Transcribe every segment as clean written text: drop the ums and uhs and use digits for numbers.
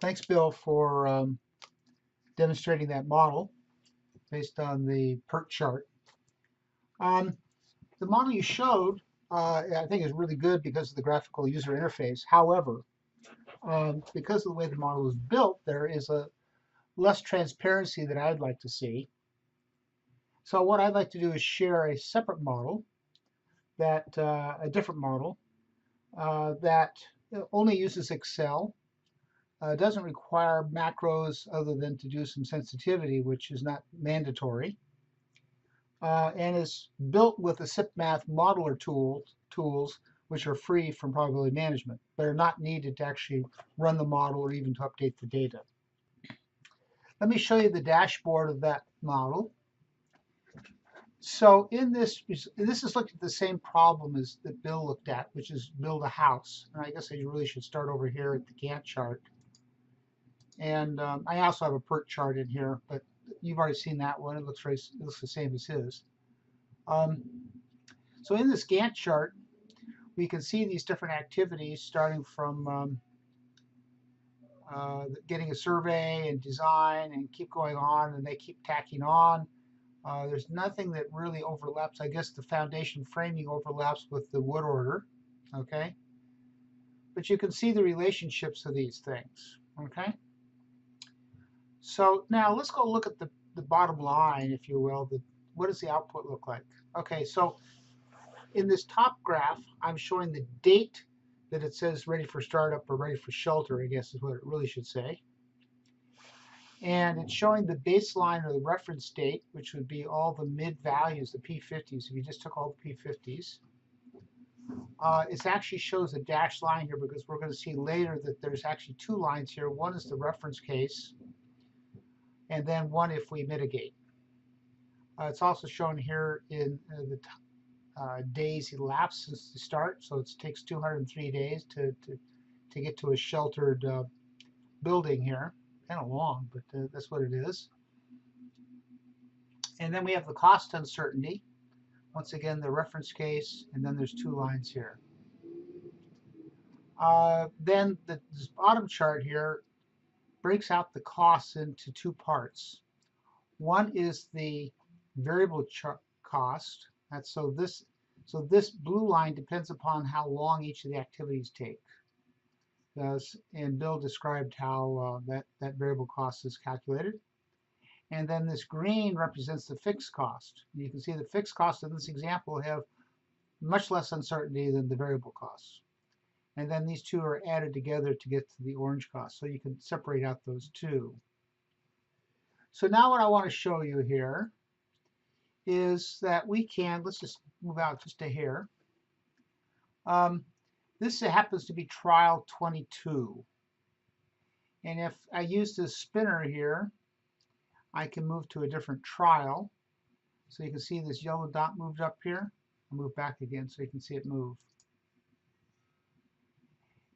Thanks, Bill, for demonstrating that model based on the PERT chart. The model you showed, I think, is really good because of the graphical user interface. However, because of the way the model is built, there is a less transparency that I'd like to see. So what I'd like to do is share a separate model, a different model that only uses Excel. Doesn't require macros other than to do some sensitivity, which is not mandatory, and is built with the SIPmath modeler tools, which are free from probability management, but are not needed to actually run the model or even to update the data. Let me show you the dashboard of that model. So in this is looking at the same problem as that Bill looked at, which is build a house. And I guess I really should start over here at the Gantt chart. And I also have a PERT chart in here, but you've already seen that one. It looks the same as his. So in this Gantt chart, we can see these different activities starting from getting a survey and design and keep going on, and they keep tacking on. There's nothing that really overlaps. I guess the foundation framing overlaps with the wood order, okay? But you can see the relationships of these things, okay? So now let's go look at the bottom line, if you will. What does the output look like? Okay, so in this top graph, I'm showing the date that it says ready for startup or ready for shelter, I guess is what it really should say. And it's showing the baseline or the reference date, which would be all the mid values, the P50s. If you just took all the P50s. It actually shows a dashed line here because we're going to see later that there's actually two lines here. One is the reference case, and then one if we mitigate. It's also shown here in the days elapsed since the start, so it takes 203 days to get to a sheltered building here. Kind of long, but that's what it is. And then we have the cost uncertainty. Once again, the reference case, and then there's two lines here. Then this bottom chart here breaks out the costs into two parts. One is the variable cost. So this blue line depends upon how long each of the activities take. And Bill described how that variable cost is calculated. And then this green represents the fixed cost. You can see the fixed costs in this example have much less uncertainty than the variable costs. And then these two are added together to get to the orange cost. So you can separate out those two. So now what I want to show you here is that we can, let's just move out just to here. This happens to be trial 22. And if I use this spinner here, I can move to a different trial. So you can see this yellow dot moved up here. I'll move back again so you can see it move.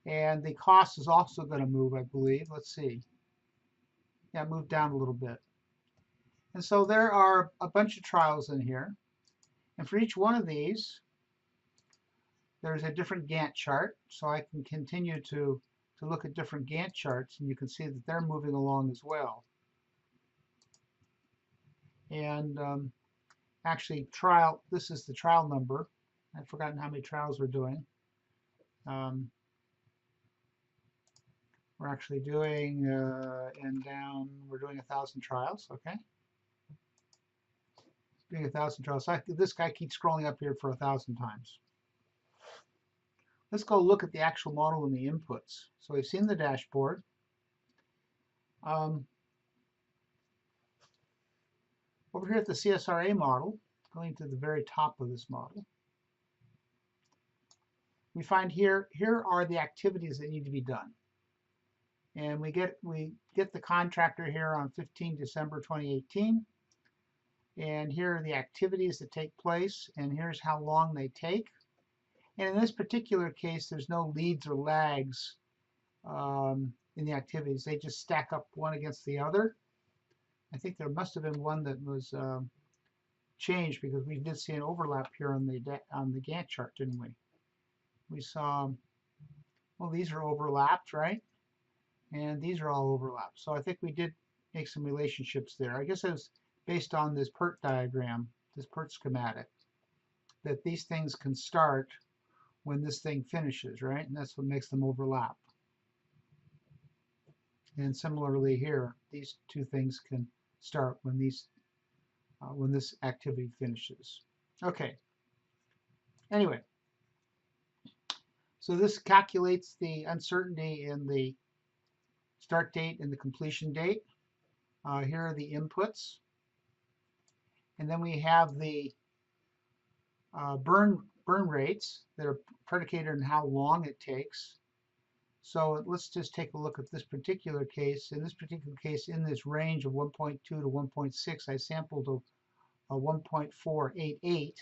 And the cost is also going to move, I believe. Let's see. Yeah, move down a little bit. And so there are a bunch of trials in here. And for each one of these, there's a different Gantt chart. So I can continue to look at different Gantt charts, and you can see that they're moving along as well. And actually, this is the trial number. I've forgotten how many trials we're doing. We're actually doing, we're doing 1,000 trials, okay? Doing 1,000 trials. So this guy keeps scrolling up here for 1,000 times. Let's go look at the actual model and the inputs. So we've seen the dashboard. Over here at the CSRA model, going to the very top of this model, we find here are the activities that need to be done. And we get the contractor here on 15 December 2018. And here are the activities that take place, and here's how long they take. And in this particular case, there's no leads or lags in the activities. They just stack up one against the other. I think there must have been one that was changed because we did see an overlap here on the Gantt chart, didn't we? We saw, well, these are overlapped, right? and these are all overlapped. So I think we did make some relationships there. I guess it was based on this PERT diagram, this PERT schematic, that these things can start when this thing finishes, right? And that's what makes them overlap. And similarly here, these two things can start when this activity finishes. Okay. Anyway, so this calculates the uncertainty in the start date and the completion date. Here are the inputs. And then we have the burn rates that are predicated on how long it takes. So let's just take a look at this particular case. In this particular case, in this range of 1.2 to 1.6, I sampled a 1.488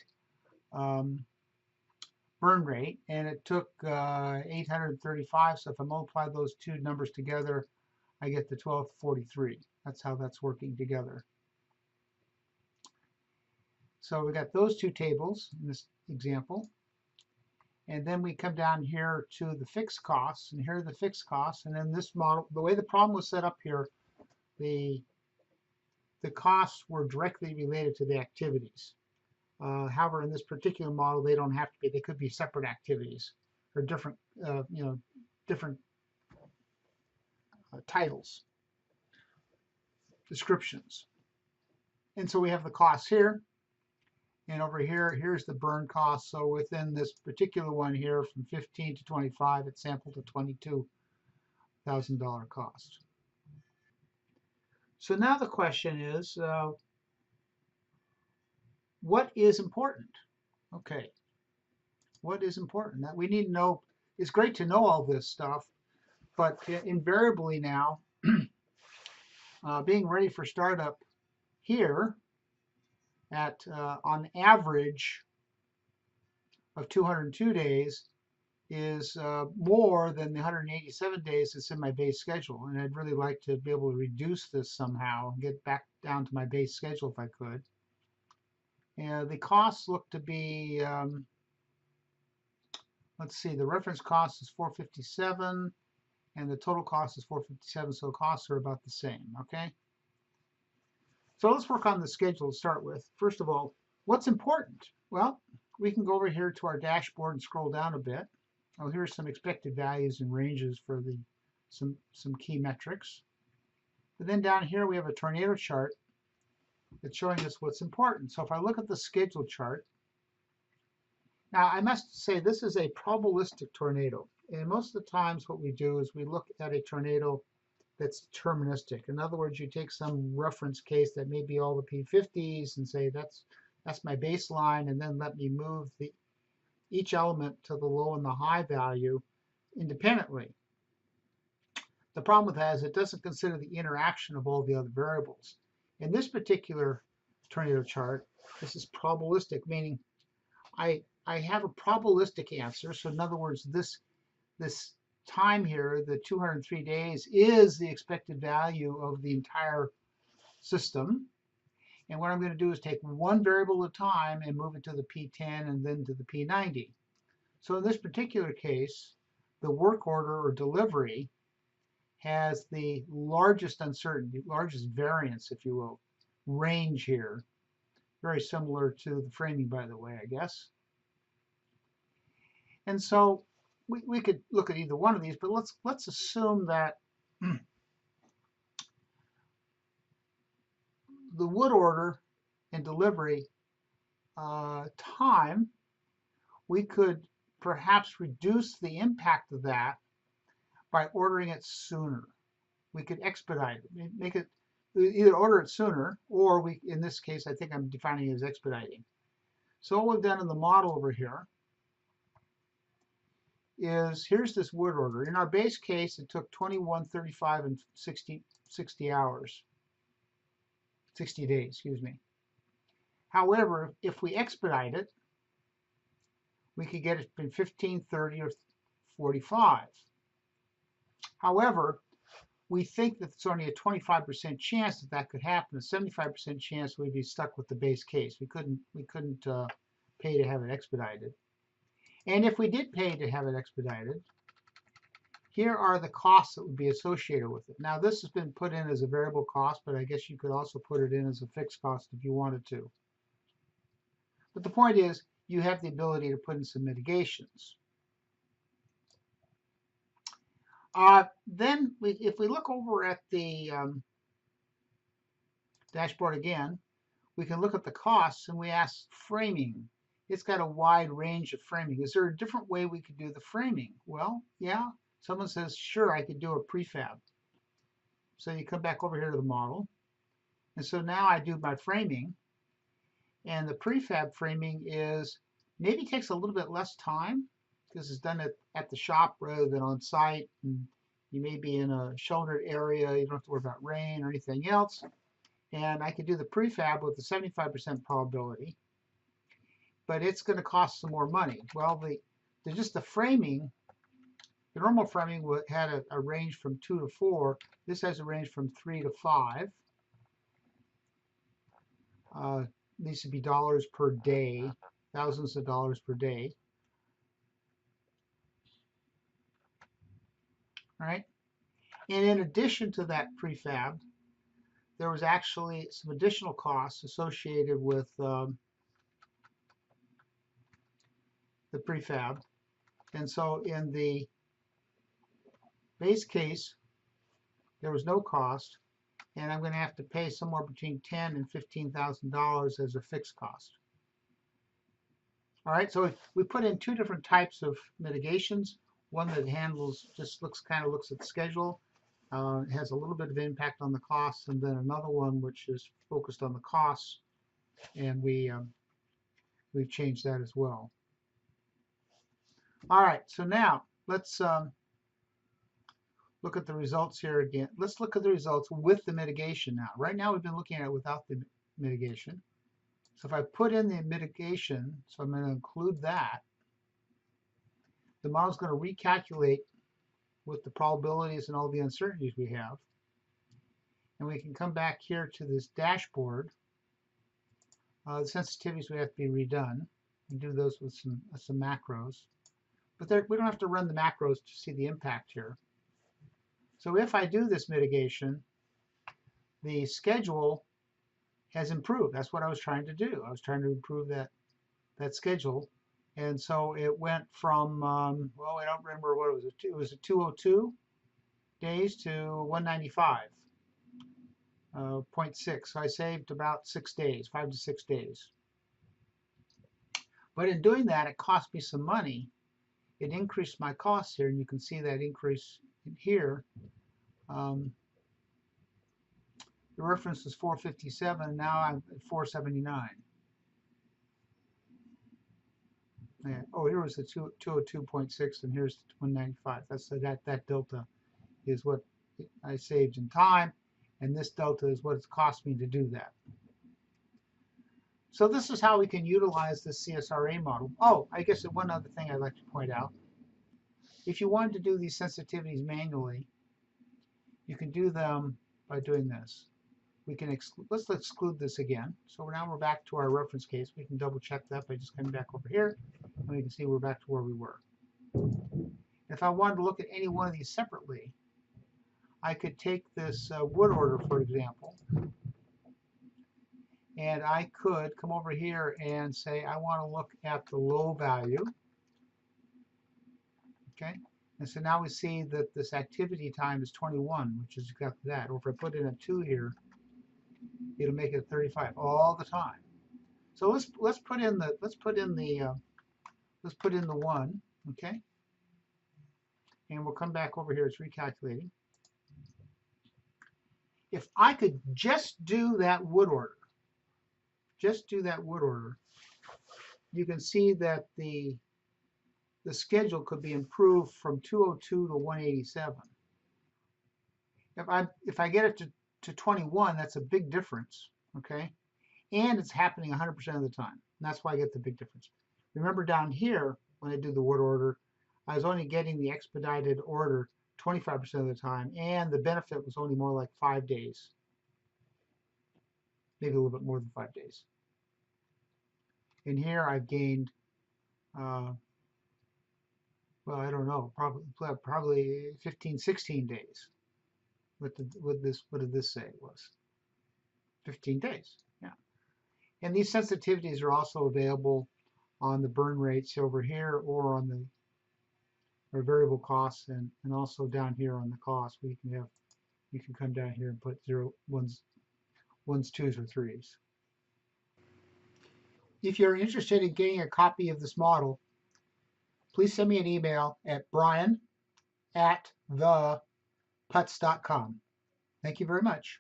burn rate, and it took 835. So if I multiply those two numbers together, I get the 1243. That's how that's working together. So we got those two tables in this example. And then we come down here to the fixed costs, and here are the fixed costs. And then this model, the way the problem was set up here, the costs were directly related to the activities. However, in this particular model, they don't have to be. They could be separate activities or different, different titles, descriptions. And so we have the costs here. And over here, here's the burn cost. So within this particular one here, from 15 to 25, it sampled a $22,000 cost. So now the question is, what is important? Okay, what is important? That we need to know. It's great to know all this stuff, but invariably now, being ready for startup here at on average of 202 days is more than the 187 days that's in my base schedule. And I'd really like to be able to reduce this somehow and get back down to my base schedule if I could. And the costs look to be, let's see, the reference cost is 457 and the total cost is 457, so the costs are about the same, okay? So let's work on the schedule to start with. First of all, what's important? Well, we can go over here to our dashboard and scroll down a bit. Oh, here's some expected values and ranges for some key metrics. But then down here we have a tornado chart that's showing us what's important. So if I look at the schedule chart, now I must say this is a probabilistic tornado. And most of the times what we do is we look at a tornado that's deterministic. In other words, you take some reference case that may be all the P50s and say that's my baseline, and then let me move each element to the low and the high value independently. The problem with that is it doesn't consider the interaction of all the other variables. In this particular tornado chart, this is probabilistic, meaning I have a probabilistic answer. So in other words, this time here, the 203 days, is the expected value of the entire system. And what I'm going to do is take one variable at a time and move it to the P10 and then to the P90. So in this particular case, the work order or delivery has the largest uncertainty, largest variance, if you will, range here. Very similar to the framing, by the way, I guess. And so we could look at either one of these, but let's assume that the wood order and delivery time, we could perhaps reduce the impact of that by ordering it sooner. We could expedite it, make it either order it sooner, or we, in this case, I think I'm defining it as expediting. So what we've done in the model over here is, here's this wood order. In our base case, it took 21, 35, and 60 hours. 60 days, excuse me. However, if we expedite it, we could get it in 15, 30, or 45. However, we think that it's only a 25% chance that that could happen. A 75% chance we'd be stuck with the base case. We couldn't pay to have it expedited. And if we did pay to have it expedited, here are the costs that would be associated with it. Now this has been put in as a variable cost, but I guess you could also put it in as a fixed cost if you wanted to. But the point is, you have the ability to put in some mitigations. Then if we look over at the dashboard again, we can look at the costs and we ask framing. It's got a wide range of framing. Is there a different way we could do the framing? Well, yeah. Someone says, sure, I could do a prefab. So you come back over here to the model. And so now I do my framing. And the prefab framing is maybe takes a little bit less time because it's done at the shop rather than on site. And you may be in a sheltered area. You don't have to worry about rain or anything else. And I could do the prefab with a 75% probability. But it's going to cost some more money. Well, just the framing, the normal framing had a range from 2 to 4. This has a range from 3 to 5. These would be dollars per day, thousands of dollars per day. All right. And in addition to that prefab, there was actually some additional costs associated with the prefab. And so in the base case, there was no cost, and I'm going to have to pay somewhere between $10,000 and $15,000 as a fixed cost. All right, so we put in two different types of mitigations. One that kind of looks at the schedule, has a little bit of impact on the costs, and then another one which is focused on the costs, and we've changed that as well. All right, so now let's look at the results here again. Let's look at the results with the mitigation now. Right now we've been looking at it without the mitigation. So if I put in the mitigation, so I'm going to include that, the model's going to recalculate with the probabilities and all the uncertainties we have. And we can come back here to this dashboard. The sensitivities would have to be redone. We do those with some macros. But we don't have to run the macros to see the impact here. So if I do this mitigation, the schedule has improved. That's what I was trying to do. I was trying to improve that schedule. And so it went from, well, I don't remember what it was. It was a 202 days to 195.6. So I saved about 6 days, 5 to 6 days. But in doing that, it cost me some money. It increased my costs here, and you can see that increase here. The reference is 457, and now I'm at 479. Yeah. Oh, here was the 202.6, and here's 195. That's that delta is what I saved in time, and this delta is what it's cost me to do that. So this is how we can utilize the CSRA model. Oh, I guess one other thing I'd like to point out. If you wanted to do these sensitivities manually, you can do them by doing this. We can let's exclude this again. So now we're back to our reference case. We can double check that by just coming back over here, and we can see we're back to where we were. If I wanted to look at any one of these separately, I could take this wood order, for example, and I could come over here and say I want to look at the low value. Okay, and so now we see that this activity time is 21, which is exactly that. Or if I put in a 2 here, it'll make it 35 all the time. So let's put in the 1, okay? And we'll come back over here. It's recalculating. If I could just do that wood order, you can see that the schedule could be improved from 202 to 187. If I get it to 21, that's a big difference, okay? And it's happening 100% of the time. And that's why I get the big difference. Remember down here, when I do the wood order, I was only getting the expedited order 25% of the time, and the benefit was only more like 5 days. Maybe a little bit more than 5 days. And here I've gained well, I don't know, probably 15, 16 days. What did this say it was? 15 days. Yeah. And these sensitivities are also available on the burn rates over here or on the or variable costs and also down here on the cost. You can come down here and put ones, twos, or threes. If you're interested in getting a copy of this model, please send me an email at brian@theputz.com. Thank you very much.